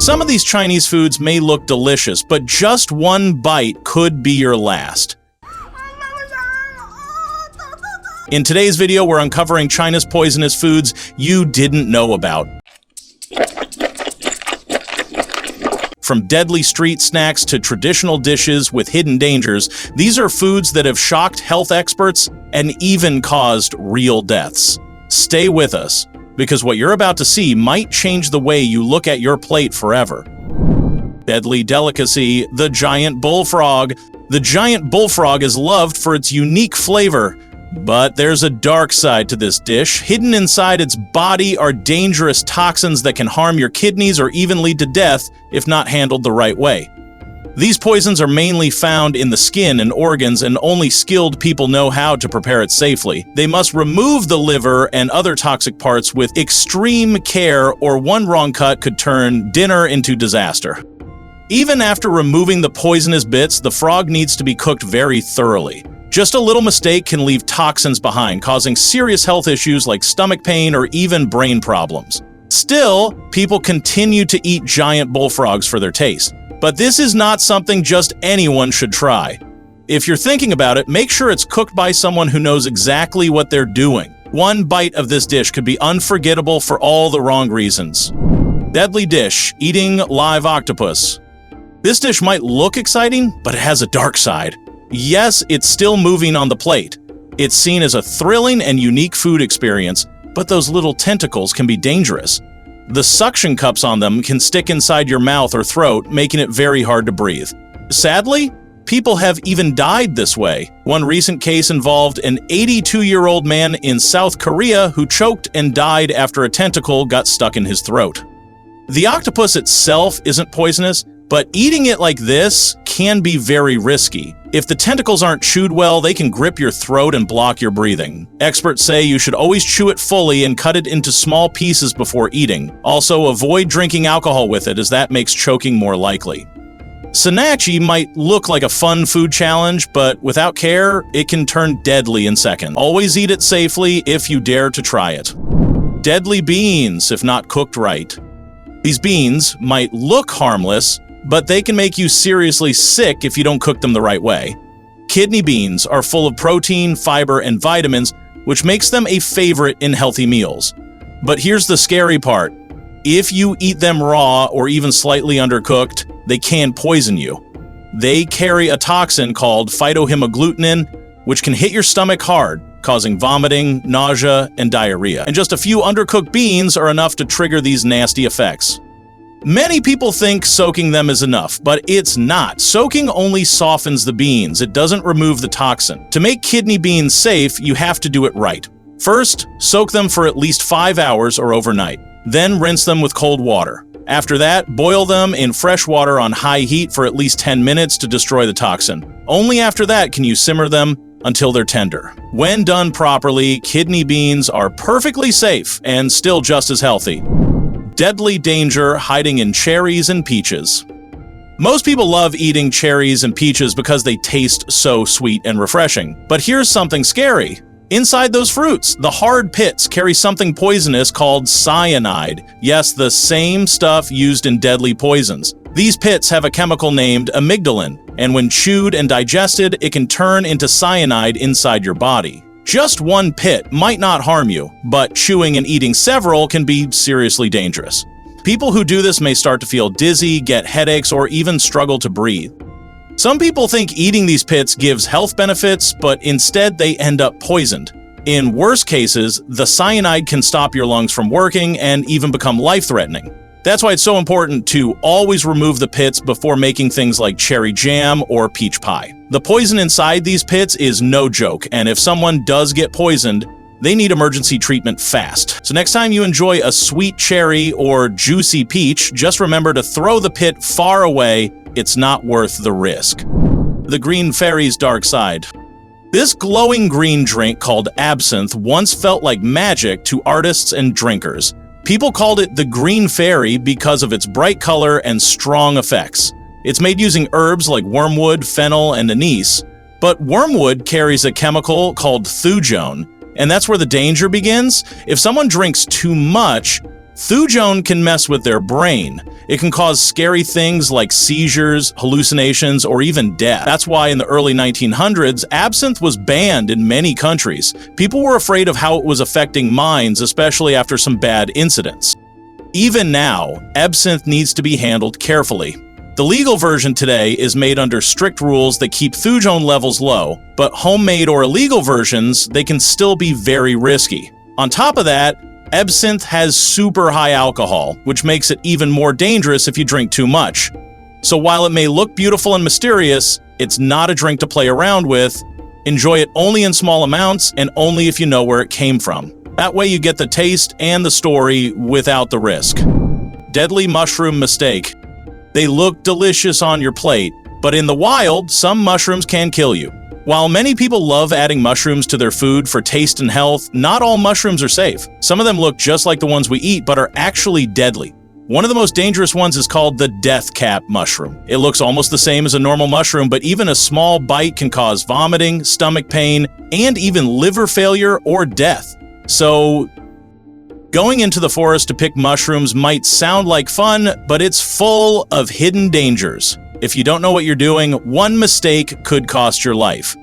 Some of these Chinese foods may look delicious, but just one bite could be your last. In today's video, we're uncovering China's poisonous foods you didn't know about. From deadly street snacks to traditional dishes with hidden dangers, these are foods that have shocked health experts and even caused real deaths. Stay with us, because what you're about to see might change the way you look at your plate forever. Deadly delicacy, the giant bullfrog. The giant bullfrog is loved for its unique flavor, but there's a dark side to this dish. Hidden inside its body are dangerous toxins that can harm your kidneys or even lead to death if not handled the right way. These poisons are mainly found in the skin and organs, and only skilled people know how to prepare it safely. They must remove the liver and other toxic parts with extreme care, or one wrong cut could turn dinner into disaster. Even after removing the poisonous bits, the frog needs to be cooked very thoroughly. Just a little mistake can leave toxins behind, causing serious health issues like stomach pain or even brain problems. Still, people continue to eat giant bullfrogs for their taste. But this is not something just anyone should try. If you're thinking about it, make sure it's cooked by someone who knows exactly what they're doing. One bite of this dish could be unforgettable for all the wrong reasons. Deadly dish, eating live octopus. This dish might look exciting, but it has a dark side. Yes, it's still moving on the plate. It's seen as a thrilling and unique food experience, but those little tentacles can be dangerous. The suction cups on them can stick inside your mouth or throat, making it very hard to breathe. Sadly, people have even died this way. One recent case involved an 82-year-old man in South Korea who choked and died after a tentacle got stuck in his throat. The octopus itself isn't poisonous, but eating it like this can be very risky. If the tentacles aren't chewed well, they can grip your throat and block your breathing. Experts say you should always chew it fully and cut it into small pieces before eating. Also, avoid drinking alcohol with it, as that makes choking more likely. Sinachi might look like a fun food challenge, but without care, it can turn deadly in seconds. Always eat it safely if you dare to try it. Deadly beans, if not cooked right. These beans might look harmless, but they can make you seriously sick if you don't cook them the right way. Kidney beans are full of protein, fiber, and vitamins, which makes them a favorite in healthy meals. But here's the scary part. If you eat them raw or even slightly undercooked, they can poison you. They carry a toxin called phytohemagglutinin, which can hit your stomach hard, causing vomiting, nausea, and diarrhea. And just a few undercooked beans are enough to trigger these nasty effects. Many people think soaking them is enough, but it's not. Soaking only softens the beans. It doesn't remove the toxin. To make kidney beans safe, you have to do it right. First, soak them for at least 5 hours or overnight. Then rinse them with cold water. After that, boil them in fresh water on high heat for at least 10 minutes to destroy the toxin. Only after that can you simmer them until they're tender. When done properly, kidney beans are perfectly safe and still just as healthy. Deadly danger hiding in cherries and peaches. Most people love eating cherries and peaches because they taste so sweet and refreshing. But here's something scary. Inside those fruits, the hard pits carry something poisonous called cyanide. Yes, the same stuff used in deadly poisons. These pits have a chemical named amygdalin, and when chewed and digested, it can turn into cyanide inside your body. Just one pit might not harm you, but chewing and eating several can be seriously dangerous. People who do this may start to feel dizzy, get headaches, or even struggle to breathe. Some people think eating these pits gives health benefits, but instead they end up poisoned. In worse cases, the cyanide can stop your lungs from working and even become life-threatening. That's why it's so important to always remove the pits before making things like cherry jam or peach pie. The poison inside these pits is no joke, and if someone does get poisoned, they need emergency treatment fast. So next time you enjoy a sweet cherry or juicy peach, just remember to throw the pit far away. It's not worth the risk. The Green Fairy's dark side. This glowing green drink called absinthe once felt like magic to artists and drinkers. People called it the Green Fairy because of its bright color and strong effects. It's made using herbs like wormwood, fennel, and anise, but wormwood carries a chemical called thujone, and that's where the danger begins. If someone drinks too much, Thujone can mess with their brain. It can cause scary things like seizures, hallucinations, or even death. That's why in the early 1900s, absinthe was banned in many countries. People were afraid of how it was affecting minds, especially after some bad incidents. Even now, absinthe needs to be handled carefully. The legal version today is made under strict rules that keep thujone levels low, but homemade or illegal versions, they can still be very risky. On top of that, absinthe has super high alcohol, which makes it even more dangerous if you drink too much. So while it may look beautiful and mysterious, it's not a drink to play around with. Enjoy it only in small amounts and only if you know where it came from. That way you get the taste and the story without the risk. Deadly mushroom mistake. They look delicious on your plate, but in the wild, some mushrooms can kill you. While many people love adding mushrooms to their food for taste and health, not all mushrooms are safe. Some of them look just like the ones we eat, but are actually deadly. One of the most dangerous ones is called the death cap mushroom. It looks almost the same as a normal mushroom, but even a small bite can cause vomiting, stomach pain, and even liver failure or death. So, going into the forest to pick mushrooms might sound like fun, but it's full of hidden dangers. If you don't know what you're doing, one mistake could cost your life.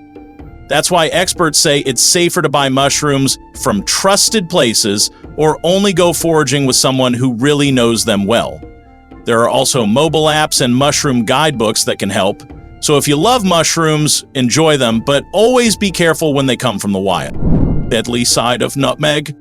That's why experts say it's safer to buy mushrooms from trusted places or only go foraging with someone who really knows them well. There are also mobile apps and mushroom guidebooks that can help. So if you love mushrooms, enjoy them, but always be careful when they come from the wild. Deadly side of nutmeg.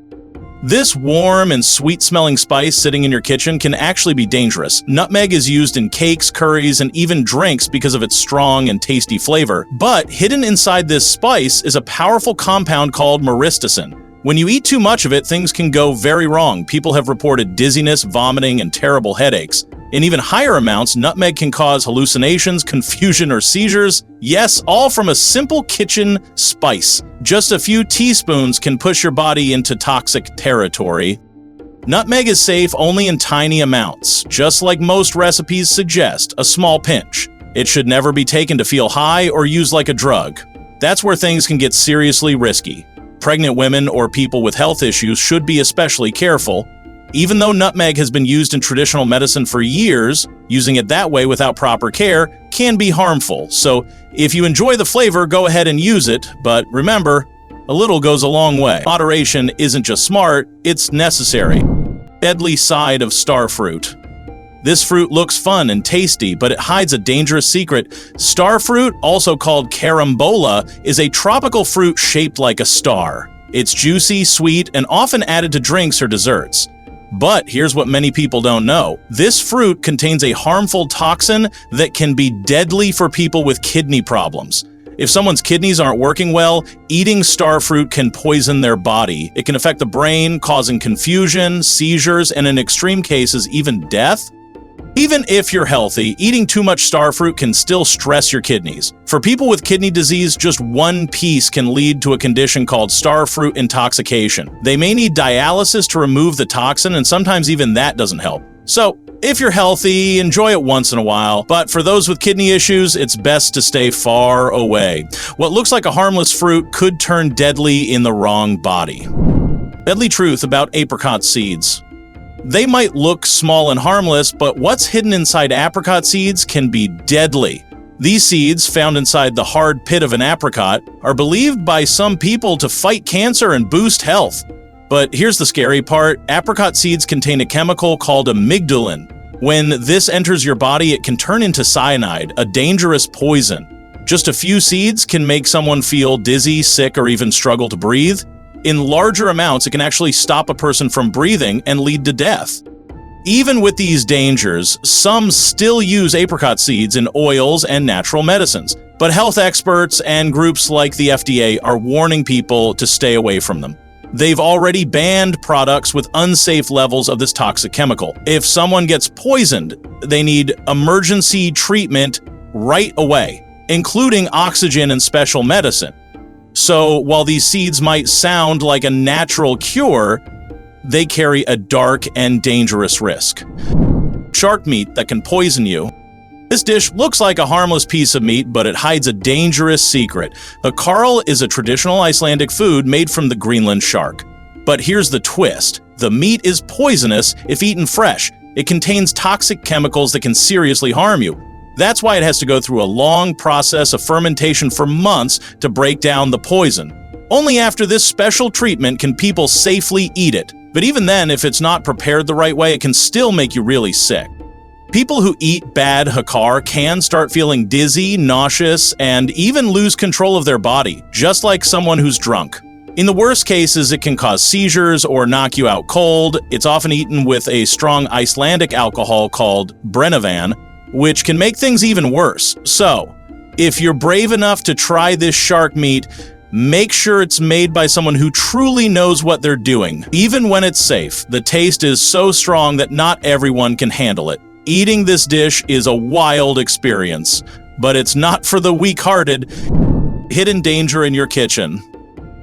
This warm and sweet-smelling spice sitting in your kitchen can actually be dangerous. Nutmeg is used in cakes, curries, and even drinks because of its strong and tasty flavor. But hidden inside this spice is a powerful compound called myristicin. When you eat too much of it, things can go very wrong. People have reported dizziness, vomiting, and terrible headaches. In even higher amounts, nutmeg can cause hallucinations, confusion, or seizures. Yes, all from a simple kitchen spice. Just a few teaspoons can push your body into toxic territory. Nutmeg is safe only in tiny amounts. Just like most recipes suggest, a small pinch. It should never be taken to feel high or used like a drug. That's where things can get seriously risky. Pregnant women or people with health issues should be especially careful. Even though nutmeg has been used in traditional medicine for years, using it that way without proper care can be harmful. So if you enjoy the flavor, go ahead and use it, but remember, a little goes a long way. Moderation isn't just smart, it's necessary. Deadly side of starfruit. This fruit looks fun and tasty, but it hides a dangerous secret. Starfruit, also called carambola, is a tropical fruit shaped like a star. It's juicy, sweet, and often added to drinks or desserts. But here's what many people don't know. This fruit contains a harmful toxin that can be deadly for people with kidney problems. If someone's kidneys aren't working well, eating starfruit can poison their body. It can affect the brain, causing confusion, seizures, and in extreme cases, even death. Even if you're healthy, eating too much starfruit can still stress your kidneys. For people with kidney disease, just one piece can lead to a condition called starfruit intoxication. They may need dialysis to remove the toxin, and sometimes even that doesn't help. So, if you're healthy, enjoy it once in a while, but for those with kidney issues, it's best to stay far away. What looks like a harmless fruit could turn deadly in the wrong body. Deadly truth about apricot seeds. They might look small and harmless, but what's hidden inside apricot seeds can be deadly. These seeds, found inside the hard pit of an apricot, are believed by some people to fight cancer and boost health. But here's the scary part, apricot seeds contain a chemical called amygdalin. When this enters your body, it can turn into cyanide, a dangerous poison. Just a few seeds can make someone feel dizzy, sick, or even struggle to breathe. In larger amounts, it can actually stop a person from breathing and lead to death. Even with these dangers, some still use apricot seeds in oils and natural medicines. But health experts and groups like the FDA are warning people to stay away from them. They've already banned products with unsafe levels of this toxic chemical. If someone gets poisoned, they need emergency treatment right away, including oxygen and special medicine. So while these seeds might sound like a natural cure, they carry a dark and dangerous risk. Shark meat that can poison you. This dish looks like a harmless piece of meat, but it hides a dangerous secret. The carl is a traditional Icelandic food made from the Greenland shark. But here's the twist. The meat is poisonous if eaten fresh. It contains toxic chemicals that can seriously harm you. That's why it has to go through a long process of fermentation for months to break down the poison. Only after this special treatment can people safely eat it. But even then, if it's not prepared the right way, it can still make you really sick. People who eat bad hakar can start feeling dizzy, nauseous, and even lose control of their body, just like someone who's drunk. In the worst cases, it can cause seizures or knock you out cold. It's often eaten with a strong Icelandic alcohol called Brennivín, which can make things even worse. So, if you're brave enough to try this shark meat, make sure it's made by someone who truly knows what they're doing. Even when it's safe, the taste is so strong that not everyone can handle it. Eating this dish is a wild experience, but it's not for the weak-hearted. Hidden danger in your kitchen.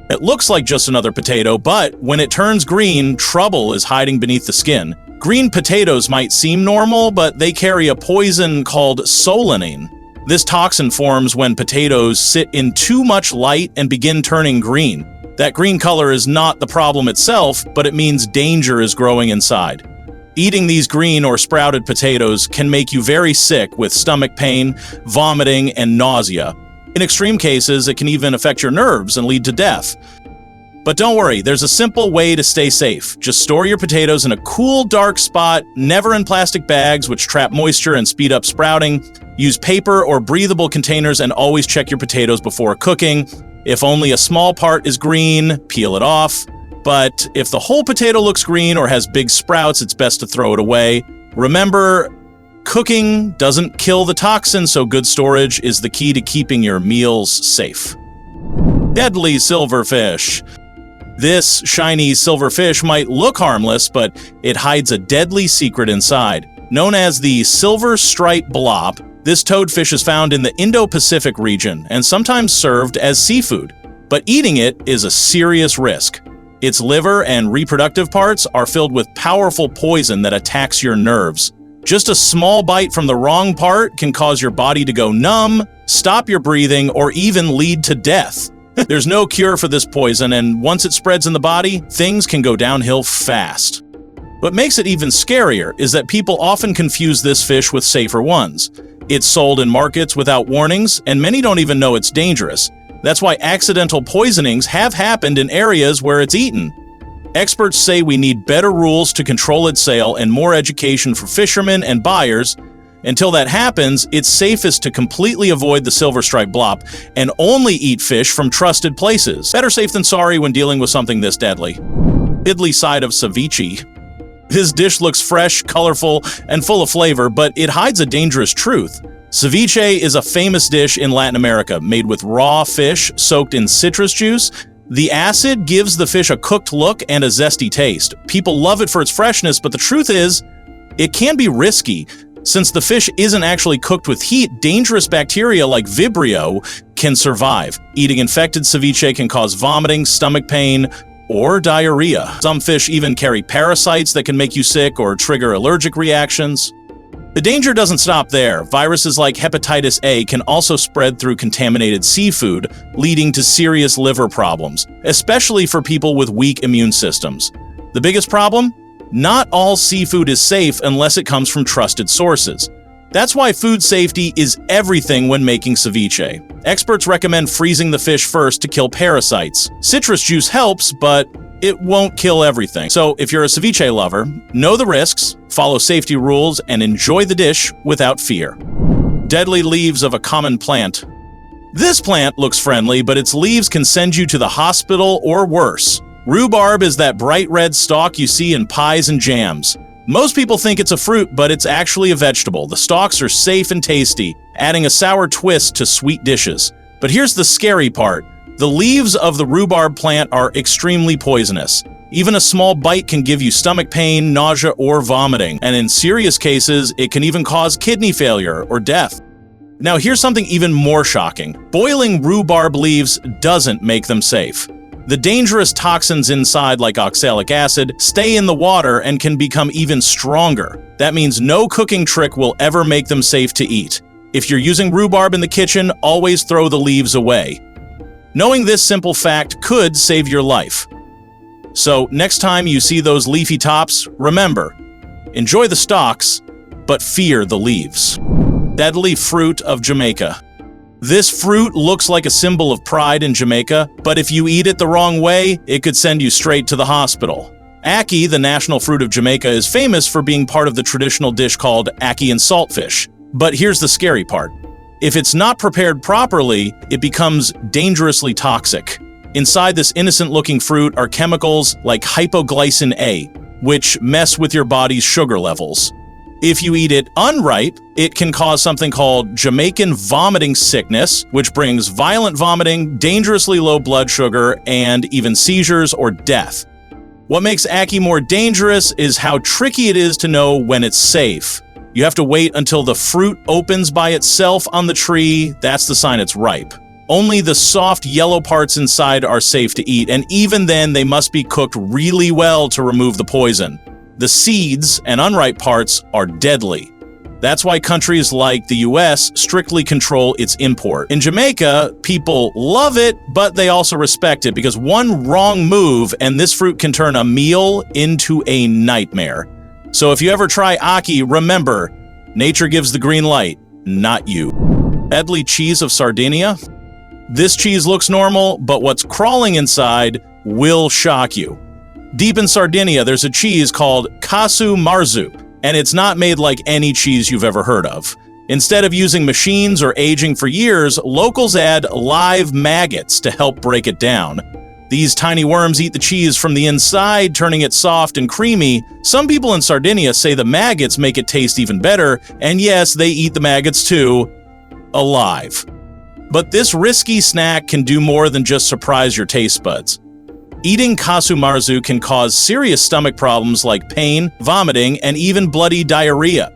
It looks like just another potato, but when it turns green, trouble is hiding beneath the skin. Green potatoes might seem normal, but they carry a poison called solanine. This toxin forms when potatoes sit in too much light and begin turning green. That green color is not the problem itself, but it means danger is growing inside. Eating these green or sprouted potatoes can make you very sick with stomach pain, vomiting, and nausea. In extreme cases, it can even affect your nerves and lead to death. But don't worry, there's a simple way to stay safe. Just store your potatoes in a cool, dark spot, never in plastic bags, which trap moisture and speed up sprouting. Use paper or breathable containers and always check your potatoes before cooking. If only a small part is green, peel it off. But if the whole potato looks green or has big sprouts, it's best to throw it away. Remember, cooking doesn't kill the toxin, so good storage is the key to keeping your meals safe. Deadly silverfish. This shiny silverfish might look harmless, but it hides a deadly secret inside. Known as the silver stripe blop, this toadfish is found in the Indo-Pacific region and sometimes served as seafood. But eating it is a serious risk. Its liver and reproductive parts are filled with powerful poison that attacks your nerves. Just a small bite from the wrong part can cause your body to go numb, stop your breathing, or even lead to death. There's no cure for this poison, and once it spreads in the body, things can go downhill fast. What makes it even scarier is that people often confuse this fish with safer ones. It's sold in markets without warnings, and many don't even know it's dangerous. That's why accidental poisonings have happened in areas where it's eaten. Experts say we need better rules to control its sale and more education for fishermen and buyers. Until that happens, it's safest to completely avoid the silver stripe blop and only eat fish from trusted places. Better safe than sorry when dealing with something this deadly. Idli side of ceviche. This dish looks fresh, colorful, and full of flavor, but it hides a dangerous truth. Ceviche is a famous dish in Latin America, made with raw fish soaked in citrus juice. The acid gives the fish a cooked look and a zesty taste. People love it for its freshness, but the truth is, it can be risky. Since the fish isn't actually cooked with heat, dangerous bacteria like Vibrio can survive. Eating infected ceviche can cause vomiting, stomach pain, or diarrhea. Some fish even carry parasites that can make you sick or trigger allergic reactions. The danger doesn't stop there. Viruses like hepatitis A can also spread through contaminated seafood, leading to serious liver problems, especially for people with weak immune systems. The biggest problem? Not all seafood is safe unless it comes from trusted sources. That's why food safety is everything when making ceviche. Experts recommend freezing the fish first to kill parasites. Citrus juice helps, but it won't kill everything. So if you're a ceviche lover, know the risks, follow safety rules, and enjoy the dish without fear. Deadly leaves of a common plant. This plant looks friendly, but its leaves can send you to the hospital or worse. Rhubarb is that bright red stalk you see in pies and jams. Most people think it's a fruit, but it's actually a vegetable. The stalks are safe and tasty, adding a sour twist to sweet dishes. But here's the scary part. The leaves of the rhubarb plant are extremely poisonous. Even a small bite can give you stomach pain, nausea, or vomiting. And in serious cases, it can even cause kidney failure or death. Now here's something even more shocking. Boiling rhubarb leaves doesn't make them safe. The dangerous toxins inside, like oxalic acid, stay in the water and can become even stronger. That means no cooking trick will ever make them safe to eat. If you're using rhubarb in the kitchen, always throw the leaves away. Knowing this simple fact could save your life. So next time you see those leafy tops, remember, enjoy the stalks, but fear the leaves. Deadly fruit of Jamaica. This fruit looks like a symbol of pride in Jamaica, but if you eat it the wrong way, it could send you straight to the hospital. Ackee, the national fruit of Jamaica, is famous for being part of the traditional dish called ackee and saltfish. But here's the scary part. If it's not prepared properly, it becomes dangerously toxic. Inside this innocent-looking fruit are chemicals like hypoglycin A, which mess with your body's sugar levels. If you eat it unripe, it can cause something called Jamaican vomiting sickness, which brings violent vomiting, dangerously low blood sugar, and even seizures or death. What makes ackee more dangerous is how tricky it is to know when it's safe. You have to wait until the fruit opens by itself on the tree. That's the sign it's ripe. Only the soft yellow parts inside are safe to eat, and even then they must be cooked really well to remove the poison. The seeds and unripe parts are deadly. That's why countries like the US strictly control its import. In Jamaica, people love it, but they also respect it because one wrong move and this fruit can turn a meal into a nightmare. So if you ever try ackee, remember, nature gives the green light, not you. Deadly cheese of Sardinia. This cheese looks normal, but what's crawling inside will shock you. Deep in Sardinia, there's a cheese called casu marzu, and it's not made like any cheese you've ever heard of. Instead of using machines or aging for years, locals add live maggots to help break it down. These tiny worms eat the cheese from the inside, turning it soft and creamy. Some people in Sardinia say the maggots make it taste even better, and yes, they eat the maggots too, alive. But this risky snack can do more than just surprise your taste buds. Eating casu marzu can cause serious stomach problems like pain, vomiting, and even bloody diarrhea.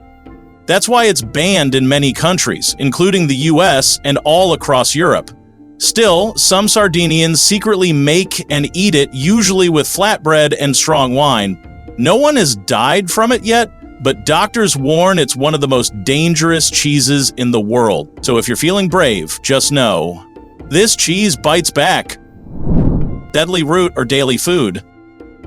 That's why it's banned in many countries, including the US and all across Europe. Still, some Sardinians secretly make and eat it, usually with flatbread and strong wine. No one has died from it yet, but doctors warn it's one of the most dangerous cheeses in the world. So if you're feeling brave, just know, this cheese bites back. Deadly root or daily food.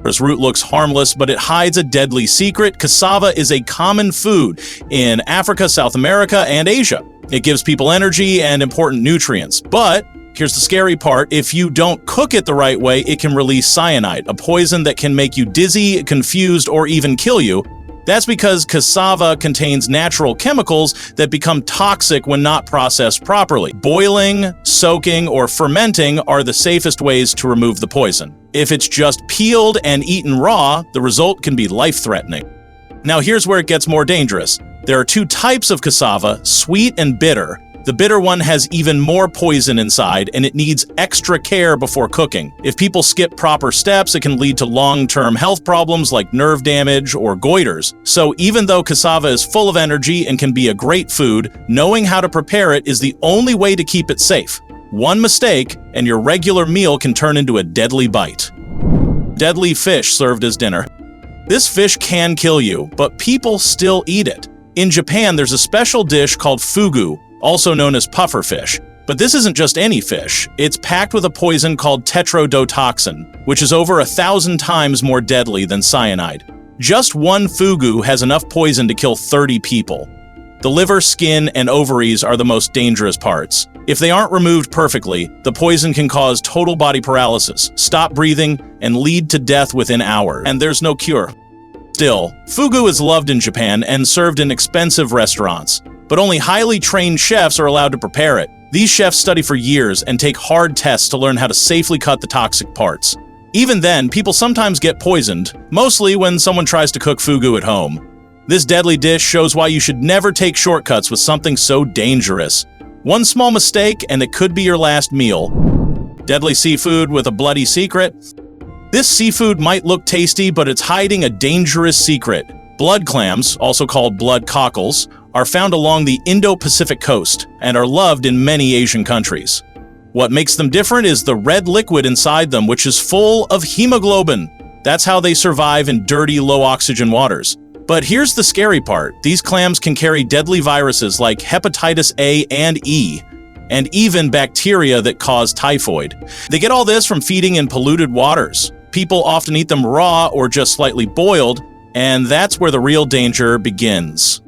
This root looks harmless, but it hides a deadly secret. Cassava is a common food in Africa, South America, and Asia. It gives people energy and important nutrients. But here's the scary part. If you don't cook it the right way, it can release cyanide, a poison that can make you dizzy, confused, or even kill you. That's because cassava contains natural chemicals that become toxic when not processed properly. Boiling, soaking, or fermenting are the safest ways to remove the poison. If it's just peeled and eaten raw, the result can be life-threatening. Now here's where it gets more dangerous. There are two types of cassava, sweet and bitter. The bitter one has even more poison inside, and it needs extra care before cooking. If people skip proper steps, it can lead to long-term health problems like nerve damage or goiters. So even though cassava is full of energy and can be a great food, knowing how to prepare it is the only way to keep it safe. One mistake, and your regular meal can turn into a deadly bite. Deadly fish served as dinner. This fish can kill you, but people still eat it. In Japan, there's a special dish called fugu, also known as puffer fish. But this isn't just any fish. It's packed with a poison called tetrodotoxin, which is over 1,000 times more deadly than cyanide. Just one fugu has enough poison to kill 30 people. The liver, skin, and ovaries are the most dangerous parts. If they aren't removed perfectly, the poison can cause total body paralysis, stop breathing, and lead to death within hours. And there's no cure. Still, fugu is loved in Japan and served in expensive restaurants. But only highly trained chefs are allowed to prepare it. These chefs study for years and take hard tests to learn how to safely cut the toxic parts. Even then, people sometimes get poisoned, mostly when someone tries to cook fugu at home. This deadly dish shows why you should never take shortcuts with something so dangerous. One small mistake and it could be your last meal. Deadly seafood with a bloody secret. This seafood might look tasty, but it's hiding a dangerous secret. Blood clams, also called blood cockles, are found along the Indo-Pacific coast and are loved in many Asian countries. What makes them different is the red liquid inside them, which is full of hemoglobin. That's how they survive in dirty, low-oxygen waters. But here's the scary part. These clams can carry deadly viruses like hepatitis A and E, and even bacteria that cause typhoid. They get all this from feeding in polluted waters. People often eat them raw or just slightly boiled, and that's where the real danger begins.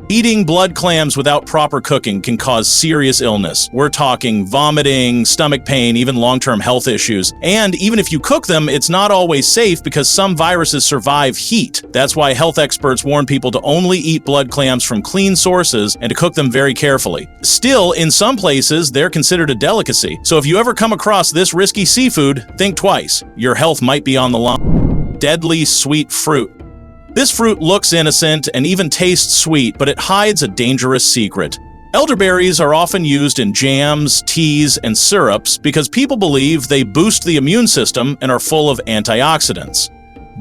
Eating blood clams without proper cooking can cause serious illness. We're talking vomiting, stomach pain, even long-term health issues. And even if you cook them, it's not always safe because some viruses survive heat. That's why health experts warn people to only eat blood clams from clean sources and to cook them very carefully. Still, in some places, they're considered a delicacy. So if you ever come across this risky seafood, think twice. Your health might be on the line. Deadly sweet fruit. This fruit looks innocent and even tastes sweet, but it hides a dangerous secret. Elderberries are often used in jams, teas, and syrups because people believe they boost the immune system and are full of antioxidants.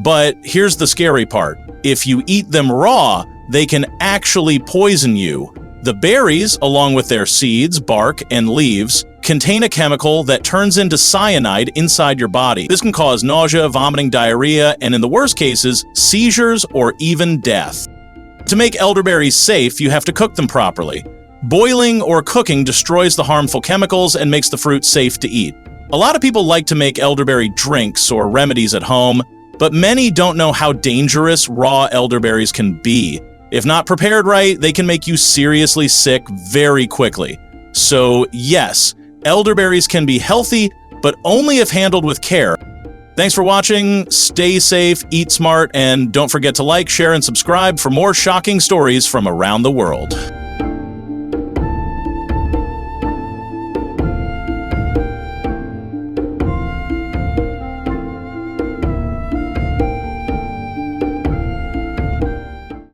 But here's the scary part. If you eat them raw, they can actually poison you. The berries, along with their seeds, bark, and leaves, contain a chemical that turns into cyanide inside your body. This can cause nausea, vomiting, diarrhea, and in the worst cases, seizures or even death. To make elderberries safe, you have to cook them properly. Boiling or cooking destroys the harmful chemicals and makes the fruit safe to eat. A lot of people like to make elderberry drinks or remedies at home, but many don't know how dangerous raw elderberries can be. If not prepared right, they can make you seriously sick very quickly. So yes, elderberries can be healthy, but only if handled with care. Thanks for watching, stay safe, eat smart, and don't forget to like, share, and subscribe for more shocking stories from around the world.